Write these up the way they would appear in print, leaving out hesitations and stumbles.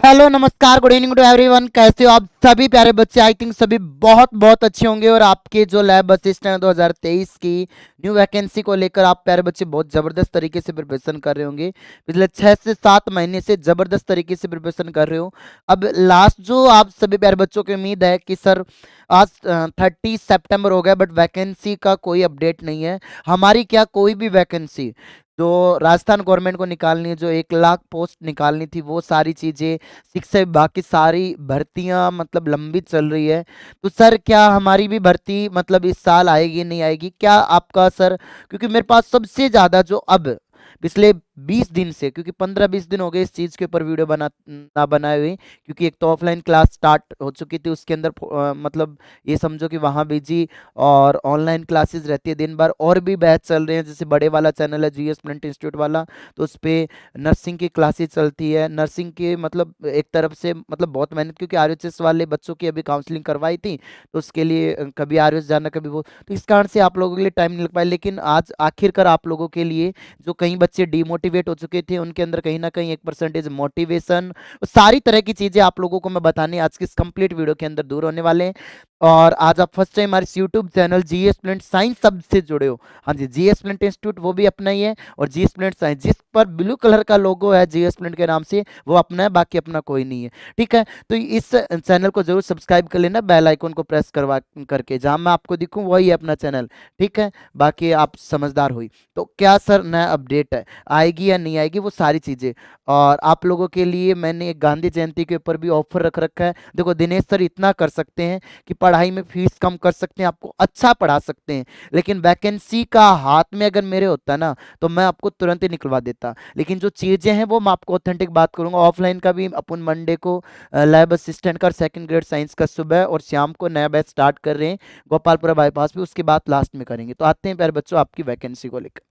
Hello नमस्कार good evening to everyone. कैसे हो आप सभी प्यारे बच्चे? आई थिंक सभी बहुत बहुत अच्छे होंगे और आपके जो लैब असिस्टेंट 2023 की न्यू वैकेंसी को लेकर आप प्यारे बच्चे बहुत ज़बरदस्त तरीके से प्रिपरेशन कर रहे होंगे। पिछले 6 से 7 महीने से ज़बरदस्त तरीके से प्रिपरेशन कर रहे हो। अब लास्ट जो आप सभी प्यारे बच्चों की उम्मीद है कि सर आज 30 सितंबर हो गया बट वैकेंसी का कोई अपडेट नहीं है। हमारी क्या कोई भी वैकेंसी जो राजस्थान गवर्नमेंट को निकालनी है, जो 1 लाख पोस्ट निकालनी थी, वो सारी चीज़ें शिक्षा विभाग की सारी भर्तियां मतलब लंबित चल रही है। तो सर क्या हमारी भी भर्ती मतलब इस साल आएगी नहीं आएगी क्या आपका सर? क्योंकि मेरे पास सबसे ज़्यादा जो अब पिछले 20 दिन से, क्योंकि 15-20 दिन हो गए इस चीज़ के ऊपर वीडियो ना बनाए हुए, क्योंकि एक तो ऑफलाइन क्लास स्टार्ट हो चुकी थी, उसके अंदर मतलब ये समझो कि वहाँ बिजी और ऑनलाइन क्लासेस रहती है दिन भर, और भी बैच चल रहे हैं। जैसे बड़े वाला चैनल है जीएस प्लेंट इंस्टीट्यूट वाला, तो उस पर नर्सिंग की क्लासेस चलती है। नर्सिंग के मतलब एक तरफ से मतलब बहुत मेहनत, क्योंकि आरएचएस वाले बच्चों की अभी काउंसलिंग करवाई थी, तो उसके लिए कभी आरएचएस जाना कभी वो, तो इस कारण से आप लोगों के लिए टाइम नहीं लग पाया। लेकिन आज आखिरकार आप लोगों के लिए जो कई बच्चे डीमोटिवेट हो चुके थे, उनके अंदर कहीं ना कहीं 1% मोटिवेशन, सारी तरह की चीजें आप लोगों को मैं बताने आज की इस कंप्लीट वीडियो के अंदर दूर होने वाले हैं। और आज आप फर्स्ट टाइम हमारे YouTube channel GS plaint science सब से जुड़े हो। हाँ जी, जीएस प्लेंट इंस्टीट्यूट वो भी अपना ही है, और जीएस प्लेंट साइंस जिस पर ब्लू कलर का लोगो है जीएस प्लेंट के नाम से, वो अपना है, बाकी अपना कोई नहीं है। ठीक है, तो इस चैनल को जरूर सब्सक्राइब कर लेना, बेल आइकन को प्रेस करवा करके, जहां मैं आपको दिखूं वही है अपना चैनल। ठीक है, बाकी आप समझदार हुई। तो क्या सर नया अपडेट है, आएगी या नहीं आएगी, वो सारी चीज़ें। और आप लोगों के लिए मैंने एक गांधी जयंती के ऊपर भी ऑफर रख रखा है। देखो दिनेश सर इतना कर सकते हैं कि पढ़ाई में फीस कम कर सकते हैं, आपको अच्छा पढ़ा सकते हैं, लेकिन वैकेंसी का हाथ में अगर मेरे होता ना तो मैं आपको तुरंत ही निकलवा देता। लेकिन जो चीज़ें हैं वो मैं आपको ऑथेंटिक बात करूंगा। ऑफलाइन का भी अपन मंडे को लैब असिस्टेंट का 2nd ग्रेड साइंस का सुबह और शाम को नया बैच स्टार्ट कर रहे हैं गोपालपुरा बाईपास पे, उसके बाद लास्ट में करेंगे। तो आते हैं प्यारे बच्चों आपकी वैकेंसी को लेकर।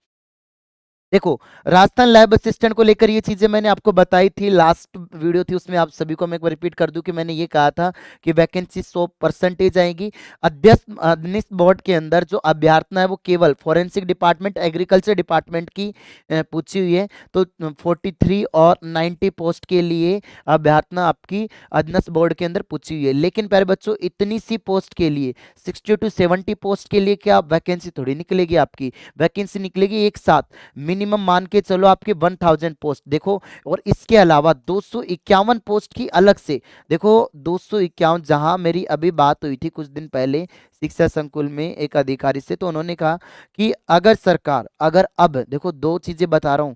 देखो, राजस्थान लैब असिस्टेंट को लेकर ये चीजें मैंने आपको बताई थी, लास्ट वीडियो थी उसमें। आप सभी को मैं एक बार रिपीट कर दूं कि मैंने ये कहा था कि वैकेंसी 100% आएगी। अध्यस्त बोर्ड के अंदर जो अभ्यर्थना है वो केवल फॉरेंसिक डिपार्टमेंट, एग्रीकल्चर डिपार्टमेंट की पूछी हुई है। तो 43 और 90 पोस्ट के लिए अभ्यर्थना आपकी अध्यस्त बोर्ड के अंदर पूछी हुई है। लेकिन प्यारे बच्चों, इतनी सी पोस्ट के लिए 60 to 70 पोस्ट के लिए क्या वैकेंसी थोड़ी निकलेगी? आपकी वैकेंसी निकलेगी एक साथ, मिनिमम मान के चलो आपके 1000 पोस्ट। देखो, और इसके अलावा 251 पोस्ट की अलग से। देखो 251, जहां मेरी अभी बात हुई थी कुछ दिन पहले शिक्षा संकुल में एक अधिकारी से, तो उन्होंने कहा कि अगर सरकार, अगर अब देखो दो चीजें बता रहा हूं,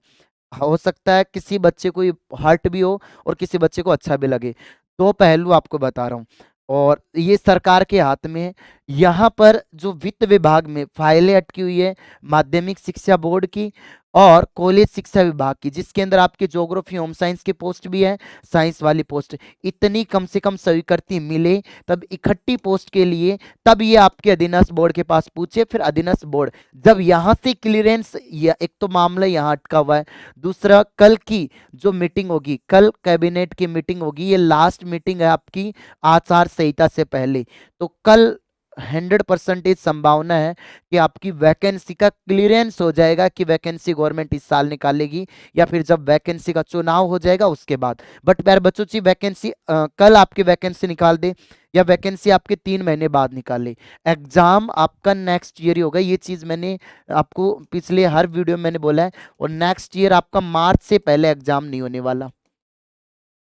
हो सकता है किसी बच्चे को हर्ट भी हो और किसी बच्चे को अच्छा भी लगे, दो पहलू आपको बता रहा हूं, और ये सरकार के हाथ में है। यहाँ पर जो वित्त विभाग में फाइलें अटकी हुई है माध्यमिक शिक्षा बोर्ड की और कॉलेज शिक्षा विभाग की, जिसके अंदर आपके ज्योग्राफी होम साइंस की पोस्ट भी है, साइंस वाली पोस्ट, इतनी कम से कम स्वीकृति मिले तब इकट्ठी पोस्ट के लिए, तब ये आपके अधीनस्थ बोर्ड के पास पूछे। फिर अधीनस्थ बोर्ड जब यहाँ से क्लियरेंस, एक तो मामला यहाँ अटका हुआ है, दूसरा कल की जो मीटिंग होगी, कल कैबिनेट की मीटिंग होगी, ये लास्ट मीटिंग है आपकी आचार संहिता से पहले। तो कल 100% संभावना है कि आपकी वैकेंसी का क्लियरेंस हो जाएगा कि वैकेंसी गवर्नमेंट इस साल निकालेगी, या फिर जब वैकेंसी का चुनाव हो जाएगा उसके बाद। बट प्यारे बच्चों की वैकेंसी कल आपकी वैकेंसी निकाल दे या वैकेंसी आपके 3 महीने बाद निकाले, एग्जाम आपका नेक्स्ट ईयर ही होगा। ये चीज मैंने आपको पिछले हर वीडियो में मैंने बोला है। और नेक्स्ट ईयर आपका मार्च से पहले एग्जाम नहीं होने वाला,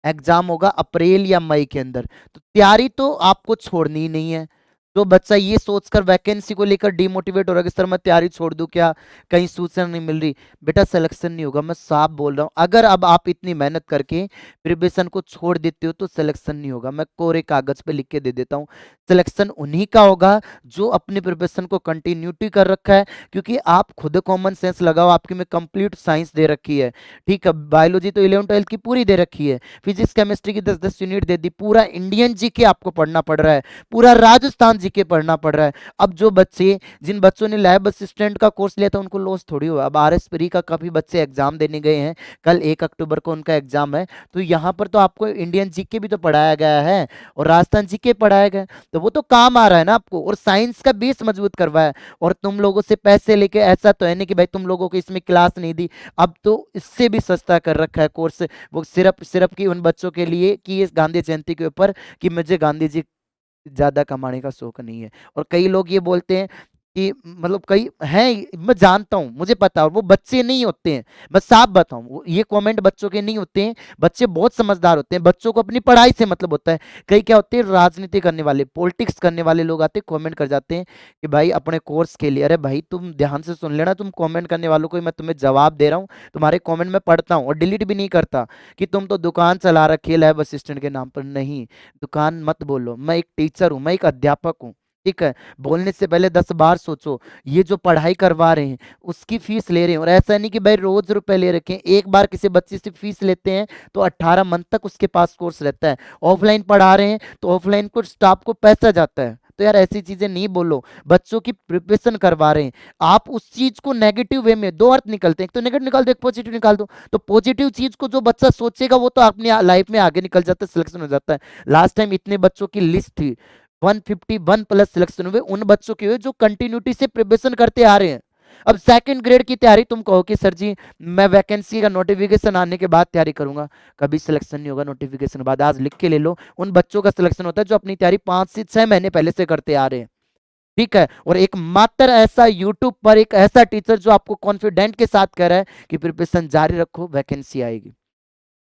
एग्जाम होगा अप्रैल या मई के अंदर। तो तैयारी तो आपको छोड़नी ही नहीं है। जो बच्चा ये सोचकर वैकेंसी को लेकर डिमोटिवेट हो रहा है कि सर मैं तैयारी छोड़ दूं क्या, कहीं सूचना नहीं मिल रही, बेटा सिलेक्शन नहीं होगा, मैं साफ बोल रहा हूं। अगर अब आप इतनी मेहनत करके प्रिपरेशन को छोड़ देते हो तो सिलेक्शन नहीं होगा। मैं कोरे कागज पे लिख के दे देता हूं, सिलेक्शन उन्हीं का होगा जो अपनी प्रिपरेशन को कंटिन्यूटी कर रखा है। क्योंकि आप खुद कॉमन सेंस लगाओ, आपकी में कंप्लीट साइंस दे रखी है, ठीक है, बायोलॉजी तो 11th-12th की पूरी दे रखी है, फिजिक्स केमिस्ट्री की 10-10 यूनिट दे दी, पूरा इंडियन जीके आपको पढ़ना पड़ रहा है, पूरा राजस्थान जीके पढ़ना पड़ रहा है। अब जो बच्चे, जिन बच्चों ने लैब असिस्टेंट का कोर्स लिया था उनको लॉस थोड़ी हुआ। अब आरएस प्री का काफी बच्चे एग्जाम देने गए हैं, कल 1 अक्टूबर को उनका एग्जाम है। तो यहाँ पर तो आपको इंडियन जीके भी तो पढ़ाया गया है और राजस्थान जीके पढ़ाया गया है, तो वो तो काम आ रहा है ना आपको, और साइंस का बेस मजबूत करवाया। और तुम लोगों से पैसे लेके, ऐसा तो है नहीं कि भाई तुम लोगों को इसमें क्लास नहीं दी, अब तो इससे भी सस्ता कर रखा है कोर्स, वो सिर्फ सिर्फ की उन बच्चों के लिए कि इस गांधी जयंती के ऊपर कि मुझे गांधी जी ज्यादा कमाने का शौक नहीं है। और कई लोग ये बोलते हैं कि मतलब कई हैं, मैं जानता हूं, मुझे पता है, और वो बच्चे नहीं होते हैं, बस साफ बताऊं, ये कमेंट बच्चों के नहीं होते हैं। बच्चे बहुत समझदार होते हैं, बच्चों को अपनी पढ़ाई से मतलब होता है। कई क्या होते हैं, राजनीति करने वाले, पॉलिटिक्स करने वाले लोग आते हैं, कमेंट कर जाते हैं कि भाई अपने कोर्स के लिए, अरे भाई तुम ध्यान से सुन लेना, तुम कमेंट करने वालों को मैं तुम्हें जवाब दे रहा हूँ, तुम्हारे कमेंट में पढ़ता हूँ और डिलीट भी नहीं करता कि तुम तो दुकान चला रखी है लैब असिस्टेंट के नाम पर। नहीं, दुकान मत बोलो, मैं एक टीचर हूँ, मैं एक अध्यापक हूँ। ठीक है, बोलने से पहले 10 बार सोचो। ये जो पढ़ाई करवा रहे हैं उसकी फीस ले रहे हैं, और ऐसा नहीं कि भाई रोज रुपए ले रखे हैं, एक बार किसी बच्चे से फीस लेते हैं तो 18 मंथ तक उसके पास कोर्स रहता है। ऑफलाइन पढ़ा रहे हैं तो ऑफलाइन को स्टाफ को पैसा जाता है। तो यार ऐसी चीजें नहीं बोलो, बच्चों की प्रिपरेशन करवा रहे हैं आप, उस चीज को नेगेटिव वे में, दो अर्थ निकलते हैं, एक तो नेगेटिव निकाल दो, एक पॉजिटिव निकाल दो। तो पॉजिटिव चीज को जो बच्चा सोचेगा वो तो अपनी लाइफ में आगे निकल जाता है, सिलेक्शन हो जाता है। लास्ट टाइम इतने बच्चों की लिस्ट थी, 151 प्लस सिलेक्शन हुए उन बच्चों के हुए जो कंटिन्यूटी से प्रिपरेशन करते आ रहे हैं। अब सेकंड ग्रेड की तैयारी तुम कहो कि सर जी मैं वैकेंसी का नोटिफिकेशन आने के बाद तैयारी करूंगा, कभी सिलेक्शन नहीं होगा नोटिफिकेशन के बाद। आज लिख के ले लो, उन बच्चों का सिलेक्शन होता है जो अपनी तैयारी 5 से 6 महीने पहले से करते आ रहे हैं। ठीक है, और एक मात्र ऐसा यूट्यूब पर एक ऐसा टीचर जो आपको कॉन्फिडेंट के साथ कह रहा है कि प्रिपरेशन जारी रखो, वैकेंसी आएगी।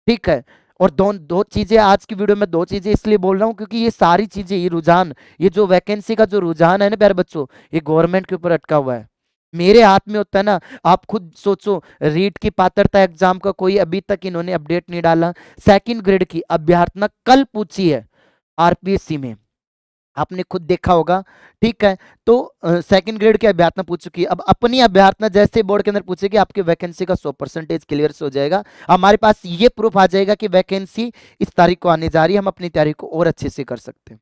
ठीक है, और दो दो चीजें आज की वीडियो में, दो चीजें इसलिए बोल रहा हूं क्योंकि ये सारी चीजें, ये रुझान, ये जो वैकेंसी का जो रुझान है ना प्यारे बच्चों, ये गवर्नमेंट के ऊपर अटका हुआ है, मेरे हाथ में होता है ना। आप खुद सोचो, रीट की पात्रता एग्जाम का कोई अभी तक इन्होंने अपडेट नहीं डाला। सेकंड ग्रेड की अभ्यर्थना कल पूछी है आरपीएससी में, आपने खुद देखा होगा। ठीक है, तो सेकंड ग्रेड की अभ्यर्थना पूछ चुकी है, अब अपनी अभ्यर्थना जैसे बोर्ड के अंदर पूछेगी आपकी वैकेंसी का 100% क्लियर हो जाएगा, हमारे पास ये प्रूफ आ जाएगा कि वैकेंसी इस तारीख को आने जा रही है, हम अपनी तैयारी को और अच्छे से कर सकते हैं।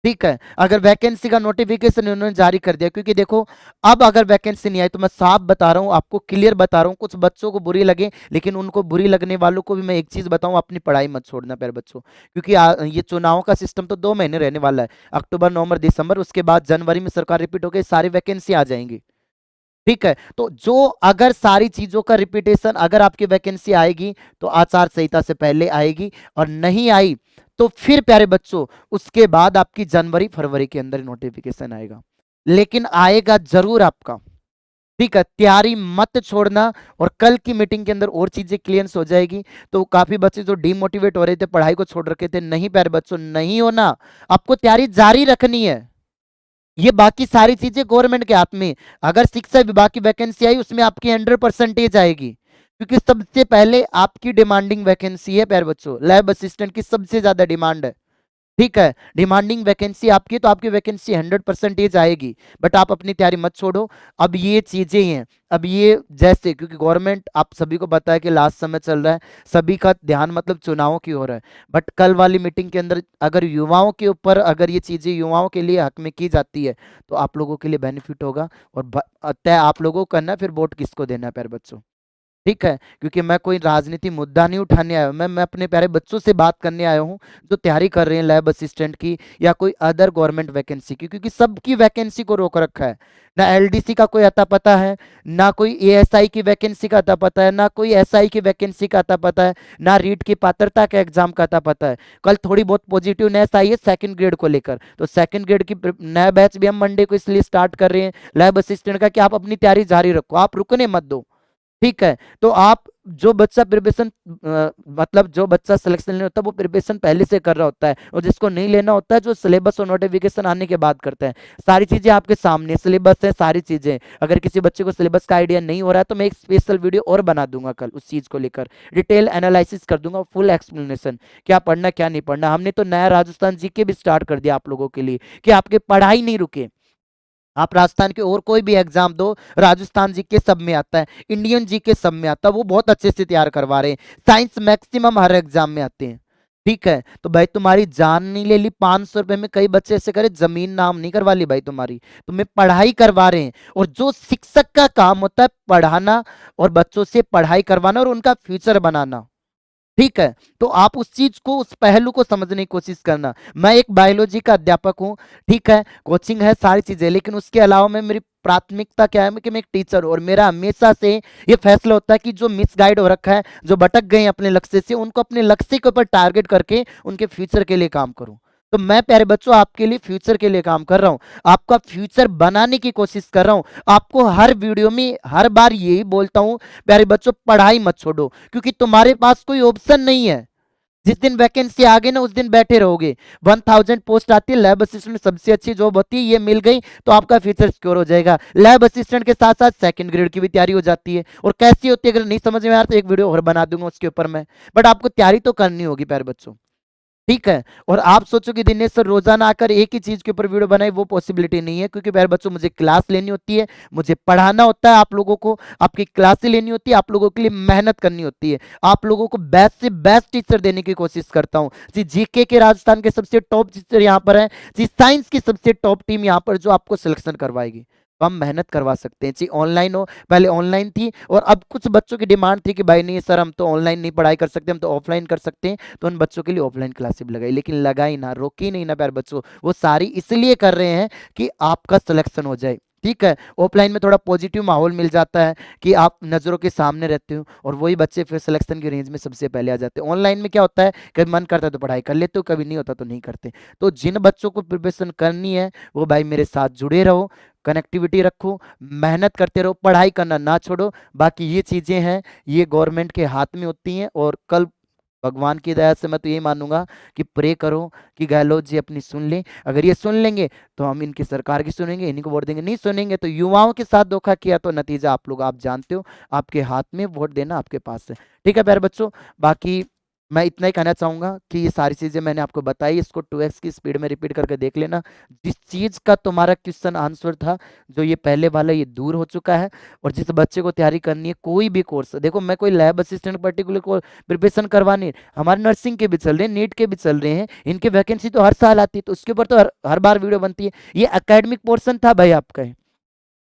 ठीक है, अगर वैकेंसी का नोटिफिकेशन उन्होंने जारी कर दिया, क्योंकि देखो अब अगर वैकेंसी नहीं आई तो मैं साफ बता रहा हूं आपको, क्लियर बता रहा हूं, कुछ बच्चों को बुरी लगे, लेकिन उनको बुरी लगने वालों को भी मैं एक चीज बताऊं, अपनी पढ़ाई मत छोड़ना प्यारे बच्चों, क्योंकि ये चुनाव का सिस्टम तो 2 महीने रहने वाला है, अक्टूबर नवंबर दिसंबर, उसके बाद जनवरी में सरकार रिपीट होकर सारी वैकेंसी आ जाएंगी। ठीक है, तो जो अगर सारी चीजों का रिपीटेशन, अगर आपकी वैकेंसी आएगी तो आचार संहिता से पहले आएगी, और नहीं आई तो फिर प्यारे बच्चों उसके बाद आपकी जनवरी फरवरी के अंदर नोटिफिकेशन आएगा, लेकिन आएगा जरूर आपका। ठीक है, तैयारी मत छोड़ना, और कल की मीटिंग के अंदर और चीजें क्लियर हो जाएगी। तो काफी बच्चे जो डिमोटिवेट हो रहे थे, पढ़ाई को छोड़ रखे थे, नहीं प्यारे बच्चों नहीं होना, आपको तैयारी जारी रखनी है। ये बाकी सारी चीजें गवर्नमेंट के हाथ में, अगर शिक्षा विभाग की वैकेंसी आई उसमें आपकी 100% आएगी, क्योंकि सबसे पहले आपकी डिमांडिंग वैकेंसी है प्यारे बच्चों, लैब असिस्टेंट की सबसे ज्यादा डिमांड है। ठीक है, डिमांडिंग वैकेंसी आपकी है, तो आपकी वैकेंसी 100% आएगी, बट आप अपनी तैयारी मत छोड़ो। अब ये चीजें हैं, अब ये जैसे, क्योंकि गवर्नमेंट आप सभी को पता है कि लास्ट समय चल रहा है, सभी का ध्यान मतलब चुनावों की ओर है, बट कल वाली मीटिंग के अंदर अगर युवाओं के ऊपर, अगर ये चीजें युवाओं के लिए हक में की जाती है तो आप लोगों के लिए बेनिफिट होगा, और तय आप लोगों को करना है फिर वोट किसको देना है प्यारे बच्चों। ठीक है, क्योंकि मैं कोई राजनीति मुद्दा नहीं उठाने आया हूं, मैं अपने प्यारे बच्चों से बात करने आया हूं जो तैयारी कर रहे हैं लैब असिस्टेंट की या कोई अदर गवर्नमेंट वैकेंसी की, क्योंकि सबकी वैकेंसी को रोक रखा है। ना एलडीसी का कोई अता पता है, ना कोई एएसआई की वैकेंसी का अता पता है, ना कोई एसआई की वैकेंसी का अता पता है, ना रीट की पात्रता के एग्जाम का अता पता है। कल थोड़ी बहुत पॉजिटिवनेस आई है सेकंड ग्रेड को लेकर, तो सेकंड ग्रेड की नया बैच भी हम मंडे को इसलिए स्टार्ट कर रहे हैं लैब असिस्टेंट का, कि आप अपनी तैयारी जारी रखो, आप रुकने मत दो। ठीक है, तो आप जो बच्चा प्रिपरेशन, मतलब जो बच्चा सिलेक्शन लेना होता है वो प्रिपरेशन पहले से कर रहा होता है, और जिसको नहीं लेना होता है जो सिलेबस और नोटिफिकेशन आने के बाद करता है। सारी चीजें आपके सामने, सिलेबस है सारी चीजें, अगर किसी बच्चे को सिलेबस का आइडिया नहीं हो रहा है तो मैं एक स्पेशल वीडियो और बना दूंगा कल, उस चीज को लेकर डिटेल एनालिसिस कर दूंगा, फुल एक्सप्लेनेशन, क्या पढ़ना क्या नहीं पढ़ना। हमने तो नया राजस्थान जीके भी स्टार्ट कर दिया आप लोगों के लिए, कि आपकी पढ़ाई नहीं रुके, आप राजस्थान के और कोई भी एग्जाम दो, राजस्थान जी के सब में आता है, इंडियन जी के सब में आता है, वो बहुत अच्छे से तैयार करवा रहे हैं। साइंस मैक्सिमम हर एग्जाम में आते हैं। ठीक है, तो भाई तुम्हारी जान नहीं ले ली 500 रुपए में, कई बच्चे ऐसे करे जमीन नाम नहीं करवा ली भाई तुम्हारी, तुम्हें पढ़ाई करवा रहे हैं। और जो शिक्षक का काम होता है पढ़ाना और बच्चों से पढ़ाई करवाना और उनका फ्यूचर बनाना, ठीक है, तो आप उस चीज को, उस पहलू को समझने की कोशिश करना। मैं एक बायोलॉजी का अध्यापक हूं, ठीक है, कोचिंग है, सारी चीजें, लेकिन उसके अलावा मैं, मेरी प्राथमिकता क्या है कि मैं एक टीचर हूं, और मेरा हमेशा से ये फैसला होता है कि जो मिसगाइड हो रखा है, जो भटक गए हैं अपने लक्ष्य से, उनको अपने लक्ष्य के ऊपर टारगेट करके उनके फ्यूचर के लिए काम करूं। तो मैं प्यारे बच्चों आपके लिए फ्यूचर के लिए काम कर रहा हूं, आपका फ्यूचर बनाने की कोशिश कर रहा हूं। आपको हर वीडियो में हर बार यही बोलता हूं, प्यारे बच्चों पढ़ाई मत छोड़ो, क्योंकि तुम्हारे पास कोई ऑप्शन नहीं है। जिस दिन वैकेंसी आ गई ना उस दिन बैठे रहोगे। 1000 पोस्ट आती है, लैब असिस्टेंट में सबसे अच्छी जॉब होती है, ये मिल गई तो आपका फ्यूचर सिक्योर हो जाएगा। लैब असिस्टेंट के साथ साथ सेकंड ग्रेड की भी तैयारी हो जाती है, और कैसी होती है अगर नहीं समझ में आ रहा तो एक वीडियो और बना दूंगा उसके ऊपर मैं, बट आपको तैयारी तो करनी होगी प्यारे बच्चों, ठीक है। और आप सोचो कि दिनेश सर रोजाना आकर एक ही चीज के ऊपर वीडियो बनाए, वो पॉसिबिलिटी नहीं है, क्योंकि प्यारे बच्चों मुझे क्लास लेनी होती है, मुझे पढ़ाना होता है आप लोगों को, आपकी क्लासें लेनी होती है, आप लोगों के लिए मेहनत करनी होती है, आप लोगों को बेस्ट से बेस्ट टीचर देने की कोशिश करता हूँ जी। जीके के राजस्थान के सबसे टॉप टीचर यहाँ पर है जी, साइंस की सबसे टॉप टीम यहाँ पर जो आपको सिलेक्शन करवाएगी, तो हम मेहनत करवा सकते हैं जी। ऑनलाइन हो, पहले ऑनलाइन थी, और अब कुछ बच्चों की डिमांड थी कि भाई नहीं सर हम तो ऑनलाइन नहीं पढ़ाई कर सकते, हम तो ऑफलाइन कर सकते हैं, तो उन बच्चों के लिए ऑफलाइन क्लासेस भी लगाई, लेकिन लगाई ना, रोकी नहीं ना प्यारे बच्चों, वो सारी इसलिए कर रहे हैं कि आपका सिलेक्शन हो जाए, ठीक है। ऑफलाइन में थोड़ा पॉजिटिव माहौल मिल जाता है कि आप नज़रों के सामने रहते हो, और वही बच्चे फिर सिलेक्शन की रेंज में सबसे पहले आ जाते हैं। ऑनलाइन में क्या होता है, कभी मन करता है तो पढ़ाई कर लेते हो, कभी नहीं होता तो नहीं करते। तो जिन बच्चों को प्रिपरेशन करनी है वो भाई मेरे साथ जुड़े रहो, कनेक्टिविटी रखो, मेहनत करते रहो, पढ़ाई करना ना छोड़ो। बाकी ये चीज़ें हैं, ये गवर्नमेंट के हाथ में होती हैं, और कल भगवान की दया से मैं तो ये मानूंगा कि प्रे करो कि गहलोत जी अपनी सुन लें। अगर ये सुन लेंगे तो हम इनकी सरकार की सुनेंगे, इन्हीं को वोट देंगे, नहीं सुनेंगे तो युवाओं के साथ धोखा किया तो नतीजा आप लोग आप जानते हो, आपके हाथ में, वोट देना आपके पास है, ठीक है प्यारे बच्चों। बाकी मैं इतना ही कहना चाहूंगा कि ये सारी चीजें मैंने आपको बताई, इसको 2x की स्पीड में रिपीट करके देख लेना। जिस चीज का तुम्हारा क्वेश्चन आंसर था, जो ये पहले वाला, ये दूर हो चुका है। और जिस बच्चे को तैयारी करनी है कोई भी कोर्स, देखो मैं कोई लैब असिस्टेंट पर्टिकुलर को प्रिपरेशन करवाने, हमारे नर्सिंग के भी चल रहे हैं, नीट के भी चल रहे हैं, इनके वैकेंसी तो हर साल आती है, तो उसके ऊपर तो हर बार वीडियो बनती है। ये एकेडमिक पोर्शन था भाई आपका,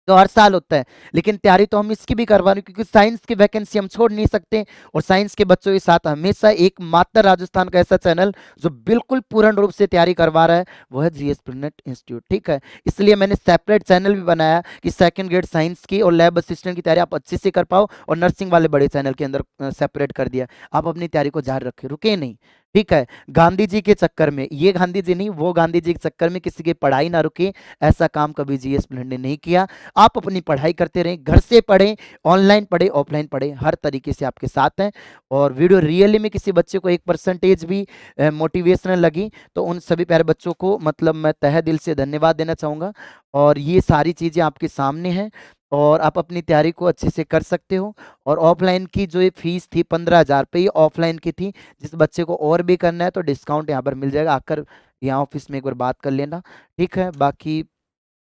तो हर साल होता है, लेकिन तैयारी तो हम इसकी भी करवा रहे हैं, क्योंकि साइंस की वैकेंसी हम छोड़ नहीं सकते। और साइंस के बच्चों के साथ हमेशा एकमात्र राजस्थान का ऐसा चैनल जो बिल्कुल पूर्ण रूप से तैयारी करवा रहा है, वो है जीएस प्रिनेट इंस्टीट्यूट, ठीक है। इसलिए मैंने सेपरेट चैनल भी बनाया कि सेकंड ग्रेड साइंस की और लैब असिस्टेंट की तैयारी आप अच्छे से कर पाओ, और नर्सिंग वाले बड़े चैनल के अंदर सेपरेट कर दिया। आप अपनी तैयारी को जारी रखे, रुके नहीं, ठीक है। गांधी जी के चक्कर में, ये गांधी जी नहीं वो गांधी जी के चक्कर में किसी की पढ़ाई ना रुके, ऐसा काम कभी जीएस प्रिनेट ने नहीं किया। आप अपनी पढ़ाई करते रहें, घर से पढ़ें, ऑनलाइन पढ़ें, ऑफलाइन पढ़ें, हर तरीके से आपके साथ हैं। और वीडियो रियली में किसी बच्चे को 1% भी मोटिवेशनल लगी तो उन सभी प्यारे बच्चों को मतलब मैं तहे दिल से धन्यवाद देना चाहूँगा। और ये सारी चीज़ें आपके सामने हैं, और आप अपनी तैयारी को अच्छे से कर सकते हो। और ऑफलाइन की जो ये फीस थी 15,000 रुपये, ये ऑफलाइन की थी। जिस बच्चे को और भी करना है तो डिस्काउंट यहाँ पर मिल जाएगा, आकर यहाँ ऑफिस में एक बार बात कर लेना, ठीक है। बाकी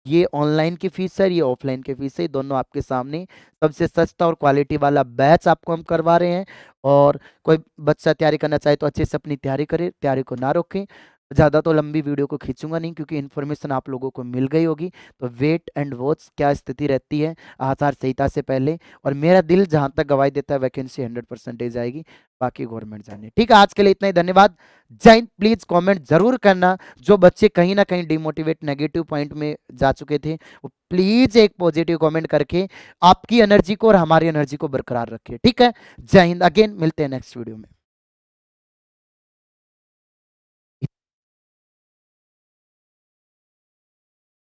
ये ऑनलाइन की फीस है, ये ऑफलाइन की फीस है, दोनों आपके सामने। सबसे सस्ता और क्वालिटी वाला बैच आपको हम करवा रहे हैं। और कोई बच्चा तैयारी करना चाहे तो अच्छे से अपनी तैयारी करे, तैयारी को ना रोकें। ज़्यादा तो लंबी वीडियो को खींचूंगा नहीं, क्योंकि इन्फॉर्मेशन आप लोगों को मिल गई होगी। तो वेट एंड वॉच क्या स्थिति रहती है आचार संहिता से पहले, और मेरा दिल जहां तक गवाही देता है वैकेंसी 100% आएगी, बाकी गवर्नमेंट जाने, ठीक है। आज के लिए इतना ही, धन्यवाद, जय हिंद। प्लीज कमेंट जरूर करना, जो बच्चे कहीं ना कहीं डिमोटिवेट नेगेटिव पॉइंट में जा चुके थे, वो प्लीज एक पॉजिटिव कमेंट करके आपकी एनर्जी को और हमारी एनर्जी को बरकरार रखिए, ठीक है। जय हिंद, अगेन मिलते हैं नेक्स्ट वीडियो में।